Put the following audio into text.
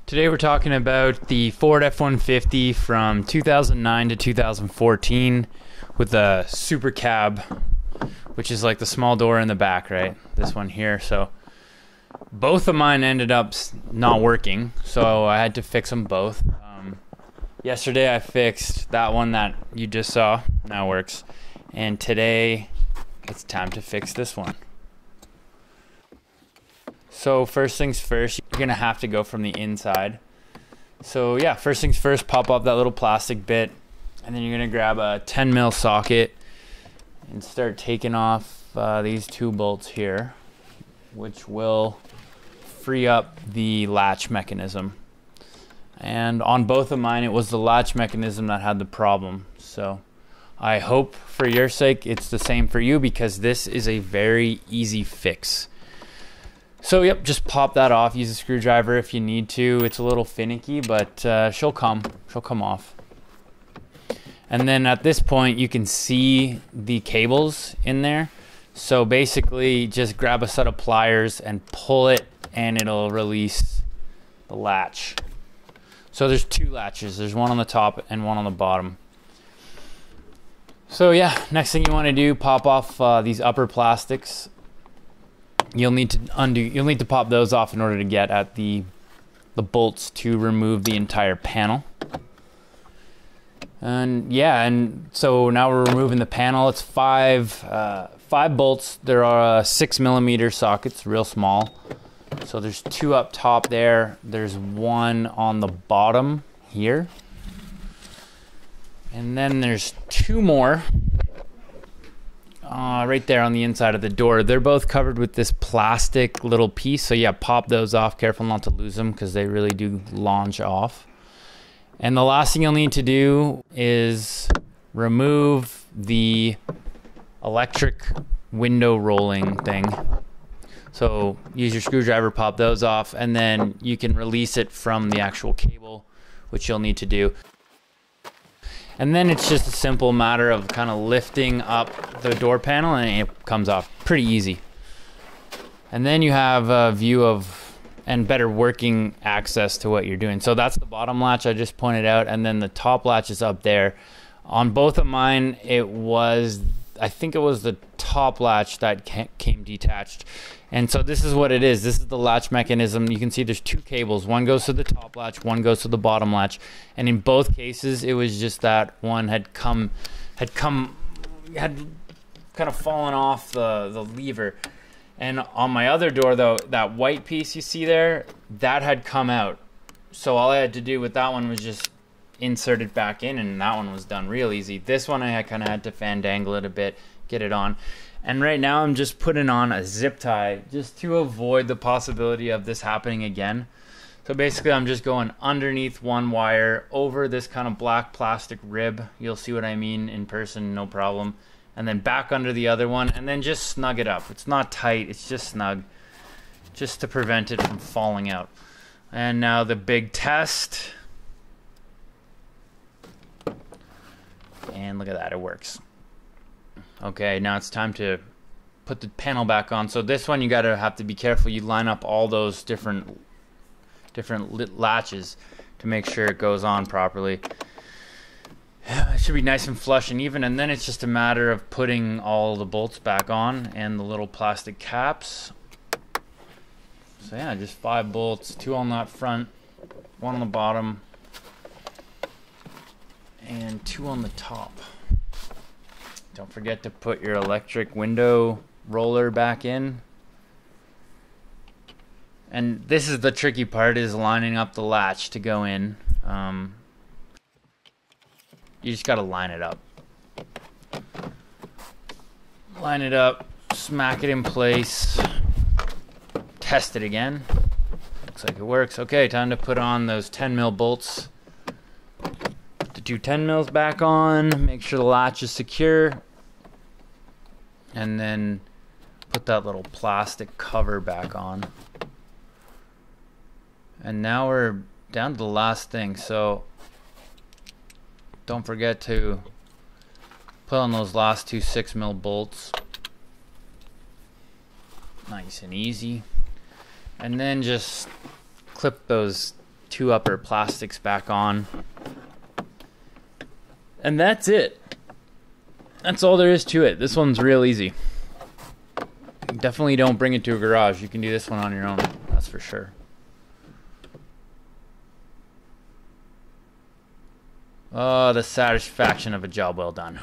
Today we're talking about the Ford F150 from 2009 to 2014 with a super cab, which is like the small door in the back, right? This one here. So both of mine ended up not working, so I had to fix them both. Yesterday I fixed that one that you just saw, now works. And today it's time to fix this one. So first things first, you're gonna have to go from the inside. So yeah, first things first, pop up that little plastic bit, and then you're gonna grab a 10 mil socket and start taking off these two bolts here, which will free up the latch mechanism. And on both of mine, it was the latch mechanism that had the problem. So I hope for your sake it's the same for you, because this is a very easy fix. So yep, just pop that off. Use a screwdriver if you need to. It's a little finicky, but she'll come off. And then at this point, you can see the cables in there. So basically, just grab a set of pliers and pull it, and it'll release the latch. So there's two latches. There's one on the top and one on the bottom. So yeah, next thing you want to do, pop off these upper plastics. You'll need to pop those off in order to get at the bolts to remove the entire panel. And yeah, and so now we're removing the panel. It's five bolts. There are 6mm sockets, real small. So there's two up top there. There's one on the bottom here. And then there's two more right there on the inside of the door. They're both covered with this plastic little piece. So yeah, pop those off. Careful not to lose them, because they really do launch off. And the last thing you'll need to do is remove the electric window rolling thing. So use your screwdriver, pop those off, and then you can release it from the actual cable, which you'll need to do. And then it's just a simple matter of kind of lifting up the door panel, and it comes off pretty easy. And then you have a view of and better working access to what you're doing. So that's the bottom latch I just pointed out, and then the top latch is up there. On both of mine, I think it was the top latch that came detached. And so this is what it is. This is the latch mechanism. You can see there's two cables. One goes to the top latch, one goes to the bottom latch. And in both cases, it was just that one had kind of fallen off the lever. And on my other door, though, that white piece you see there, that had come out. So all I had to do with that one was just insert it back in, and that one was done real easy. This one I kind of had to fandangle it a bit, get it on. And right now I'm just putting on a zip tie just to avoid the possibility of this happening again. So basically I'm just going underneath one wire over this kind of black plastic rib. You'll see what I mean in person, no problem. And then back under the other one, and then just snug it up. It's not tight, it's just snug, just to prevent it from falling out. And now the big test. And look at that, it works. Okay, now it's time to put the panel back on. So this one, you have to be careful. You line up all those different latches to make sure it goes on properly. It should be nice and flush and even, and then it's just a matter of putting all the bolts back on and the little plastic caps. So yeah, just 5 bolts, 2 on that front, 1 on the bottom, and 2 on the top. Don't forget to put your electric window roller back in. And this is the tricky part, is lining up the latch to go in. You just gotta line it up. Line it up, smack it in place, test it again. Looks like it works. Okay, time to put on those 10 mil bolts. Put the two 10 mils back on, make sure the latch is secure. And then put that little plastic cover back on. And now we're down to the last thing. So don't forget to put on those last two 6mm bolts. Nice and easy. And then just clip those 2 upper plastics back on. And that's it. That's all there is to it. This one's real easy. Definitely don't bring it to a garage. You can do this one on your own, that's for sure. Oh, the satisfaction of a job well done.